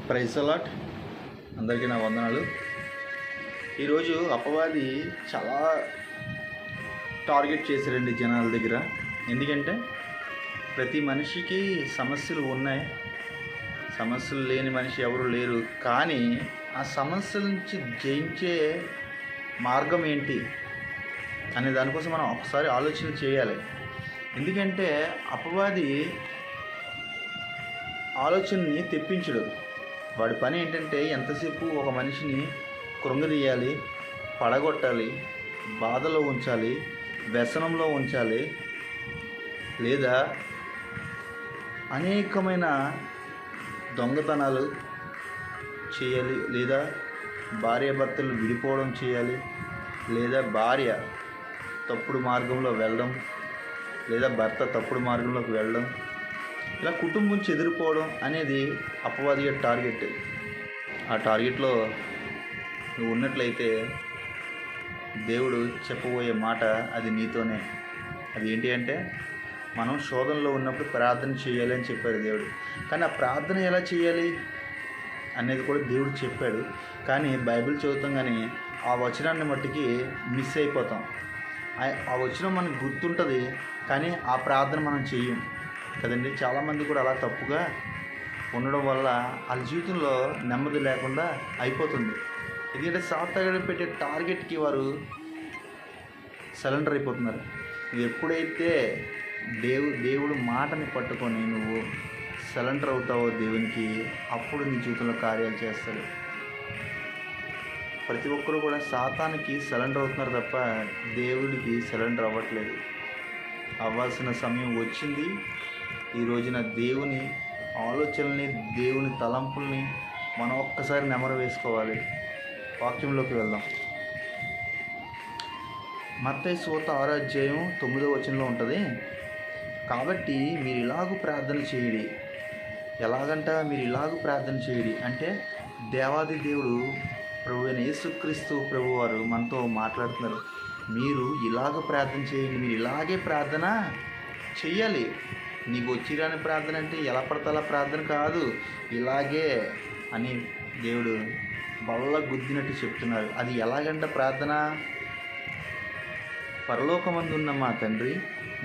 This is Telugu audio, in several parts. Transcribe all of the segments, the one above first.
Praise allot. అందరికీ నా వందనాలు. ఈరోజు అపవాది చాలా టార్గెట్ చేశారండి జనాల దగ్గర. ఎందుకంటే ప్రతి మనిషికి సమస్యలు ఉన్నాయి, సమస్యలు లేని మనిషి ఎవరు లేరు. కానీ ఆ సమస్యల నుంచి జయించే మార్గం ఏంటి అనే దానికోసం మనం ఒకసారి ఆలోచన చేయాలి. ఎందుకంటే అపవాది ఆలోచనని తెప్పించడు. వాడి పని ఏంటంటే ఎంతసేపు ఒక మనిషిని కృంగదీయాలి, పడగొట్టాలి, బాధలో ఉంచాలి, వ్యసనంలో ఉంచాలి, లేదా అనేకమైన దొంగతనాలు చేయాలి, లేదా భార్యాభర్తలు విడిపోవడం చేయాలి, లేదా భార్య తప్పుడు మార్గంలో వెళ్ళడం, లేదా భర్త తప్పుడు మార్గంలోకి వెళ్ళడం, ఇలా కుటుంబం చెదిరిపోవడం అనేది అపవాది టార్గెట్. ఆ టార్గెట్లో నువ్వు ఉన్నట్లయితే దేవుడు చెప్పబోయే మాట అది నీతోనే. అది ఏంటి అంటే, మనం శోధనలో ఉన్నప్పుడు ప్రార్థన చేయాలి అని చెప్పాడు దేవుడు. కానీ ఆ ప్రార్థన ఎలా చేయాలి అనేది కూడా దేవుడు చెప్పాడు. కానీ బైబిల్ చదువుతాం, కానీ ఆ వచనాన్ని మట్టికి మిస్ అయిపోతాం. ఆ వచనం మనకు గుర్తుంటుంది, కానీ ఆ ప్రార్థన మనం చెయ్యం కదండి. చాలామంది కూడా అలా తప్పుగా ఉండడం వల్ల వాళ్ళ జీవితంలో నెమ్మది లేకుండా అయిపోతుంది. ఎందుకంటే సాతానుడు పెట్టే టార్గెట్కి వారు సరెండర్ అయిపోతున్నారు. నువ్వు ఎప్పుడైతే దేవుడు మాటని పట్టుకొని నువ్వు సరెండర్ అవుతావో దేవునికి, అప్పుడు నీ జీవితంలో కార్యాలు చేస్తాడు. ప్రతి ఒక్కరు కూడా సాతానికి సరెండర్ అవుతున్నారు తప్ప దేవుడికి సరెండర్ అవ్వట్లేదు. అవ్వాల్సిన సమయం వచ్చింది. ఈ రోజున దేవుని ఆలోచనల్ని, దేవుని తలంపుల్ని మనం ఒక్కసారి నెమరు వేసుకోవాలి. వాక్యంలోకి వెళ్దాం. మత్తయి సువార్త 6వ అధ్యాయం 9వ వచనంలో ఉంటుంది. కాబట్టి మీరు ఇలాగూ ప్రార్థన చేయడి. ఎలాగంట మీరు ఇలాగూ ప్రార్థన చేయడి అంటే, దేవాది దేవుడు ప్రభు అయిన యేసుక్రీస్తు ప్రభు వారు మనతో మాట్లాడుతున్నారు. మీరు ఇలాగ ప్రార్థన చేయండి, మీరు ఇలాగే ప్రార్థన చెయ్యాలి. నీకు వచ్చిరాని ప్రార్థన అంటే ఎలా పడితే అలా ప్రార్థన కాదు, ఇలాగే అని దేవుడు బల్ల గుద్దినట్టు చెప్తున్నారు. అది ఎలాగంట ప్రార్థన? పరలోకమందున్న మా తండ్రి,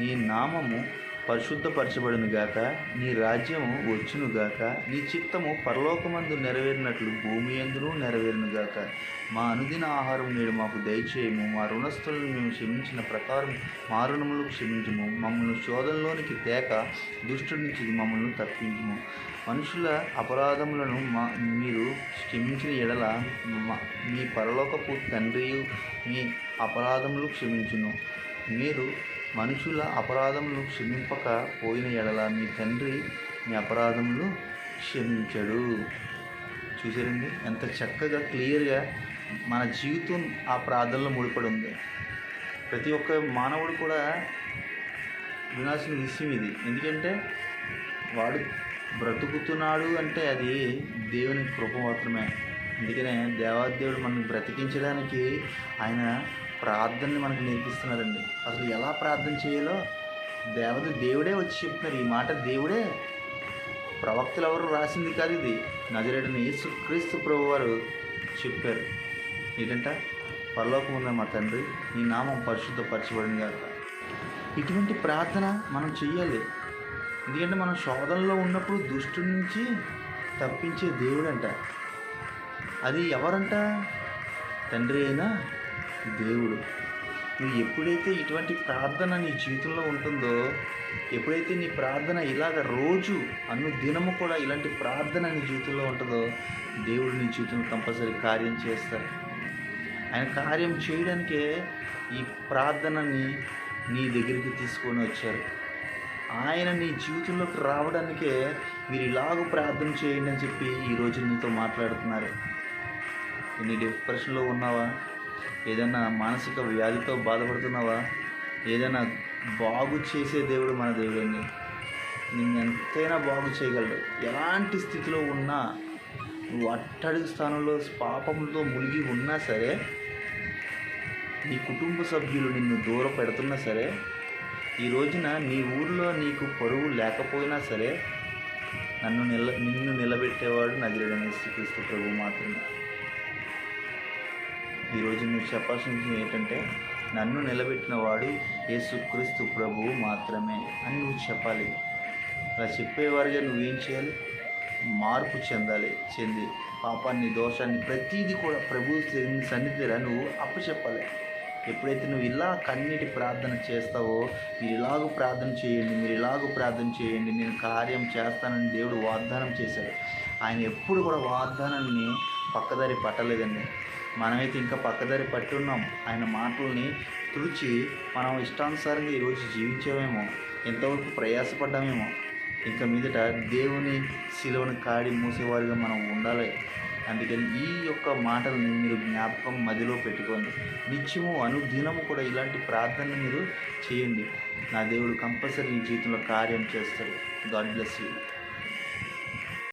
నీ నామము పరిశుద్ధపరచబడును గాక, నీ రాజ్యము వచ్చును గాక, నీ చిత్తము పరలోకమందు నెరవేరినట్లు భూమి యందును నెరవేరును గాక. మా అనుదిన ఆహారం నేడు మాకు దయచేయము, మా రుణస్థులను మేము క్షమించిన ప్రకారం మా రుణములు క్షమించము, మమ్మల్ని శోధనలోనికి తేక దుష్టుడి నుంచి మమ్మల్ని తప్పించము. మనుషుల అపరాధములను మీరు క్షమించిన ఎడల మీ పరలోకపు తండ్రియు మీ అపరాధములు క్షమించును. మీరు మనుషుల అపరాధములు క్షమింపక పోయిన ఎడల మీ తండ్రి మీ అపరాధములు క్షమించడు. చూసారండి ఎంత చక్కగా క్లియర్గా మన జీవితం ఆ ప్రార్థనలో ముడిపడి ఉంది. ప్రతి ఒక్క మానవుడు కూడా వినాల్సిన విషయం ఇది. ఎందుకంటే వాడు బ్రతుకుతున్నాడు అంటే అది దేవుని కృప మాత్రమే. అందుకనే దేవాదేవుడు మనల్ని బ్రతికించడానికి ఆయన ప్రార్థనని మనకు నేర్పిస్తున్నారండి. అసలు ఎలా ప్రార్థన చేయాలో దేవుడే వచ్చి చెప్తున్నారు. ఈ మాట దేవుడే, ప్రవక్తలు ఎవరు రాసింది కాదు, ఇది నజరేయుడైన యేసుక్రీస్తు ప్రభు వారు చెప్పారు. ఏంటంట, పరలోకం ఉన్న మా తండ్రి, నీ నామం పరిశుద్ధపరచబడింది కాక. ఇటువంటి ప్రార్థన మనం చెయ్యాలి. ఎందుకంటే మనం శోధనలో ఉన్నప్పుడు దుష్టుడి నుంచి తప్పించే దేవుడంట. అది ఎవరంట? తండ్రి అయినా దేవుడు. నువ్వు ఎప్పుడైతే ఇటువంటి ప్రార్థన నీ జీవితంలో ఉంటుందో, ఎప్పుడైతే నీ ప్రార్థన ఇలాగ రోజు దినము కూడా ఇలాంటి ప్రార్థన నీ జీవితంలో ఉంటుందో, దేవుడు నీ జీవితంలో కంపల్సరీ కార్యం చేస్తారు. ఆయన కార్యం చేయడానికే ఈ ప్రార్థనని నీ దగ్గరికి తీసుకొని వచ్చారు. ఆయన నీ జీవితంలోకి రావడానికే మీరు ఇలాగ ప్రార్థన చేయండి అని చెప్పి ఈరోజు నీతో మాట్లాడుతున్నారు. నీ డిప్రెషన్లో ఉన్నావా? ఏదైనా మానసిక వ్యాధితో బాధపడుతున్నావా? ఏదైనా బాగు చేసే దేవుడు మన దేవుడండి. నిన్ను ఎంతైనా బాగు చేయగలడు. ఎలాంటి స్థితిలో ఉన్నా, నువ్వు అట్టడుగు స్థానంలో పాపంతో మునిగి ఉన్నా సరే, నీ కుటుంబ సభ్యులు నిన్ను దూరం పెడుతున్నా సరే, ఈ రోజున నీ ఊరిలో నీకు పరువు లేకపోయినా సరే, నిన్ను నిలబెట్టేవాడు నజరేయుడైన యేసుక్రీస్తు ప్రభు మాత్రమే. ఈరోజు నువ్వు చెప్పాల్సిన విషయం ఏంటంటే, నన్ను నిలబెట్టిన వాడు యేసుక్రీస్తు ప్రభువు మాత్రమే అని నువ్వు చెప్పాలి. అలా చెప్పేవారుగా నువ్వేం చేయాలి? మార్పు చెంది పాపాన్ని, దోషాన్ని, ప్రతీది కూడా ప్రభు సన్నిధిలో నువ్వు అప్పచెప్పాలి. ఎప్పుడైతే నువ్వు ఇలా కన్నీటి ప్రార్థన చేస్తావో, మీరు ఇలాగూ ప్రార్థన చేయండి, నేను కార్యం చేస్తానని దేవుడు వాగ్దానం చేశాడు. ఆయన ఎప్పుడు కూడా వాగ్దానాన్ని పక్కదారి పట్టలేదండి. మనమైతే ఇంకా పక్కదారి పట్టి ఉన్నాం. ఆయన మాటల్ని తుడిచి మనం ఇష్టానుసారంగా ఈరోజు జీవించామేమో, ఎంతవరకు ప్రయాసపడ్డామేమో. ఇంకా మీదట దేవుని శిలువను కాడి మూసేవారుగా మనం ఉండాలి. అందుకని ఈ యొక్క మాటలను మీరు జ్ఞాపకం మదిలో పెట్టుకోండి. నిత్యము అనుదినము కూడా ఇలాంటి ప్రార్థనలు మీరు చేయండి. నా దేవుడు కంపల్సరీ నీ జీవితంలో కార్యం చేస్తాడు. God bless you.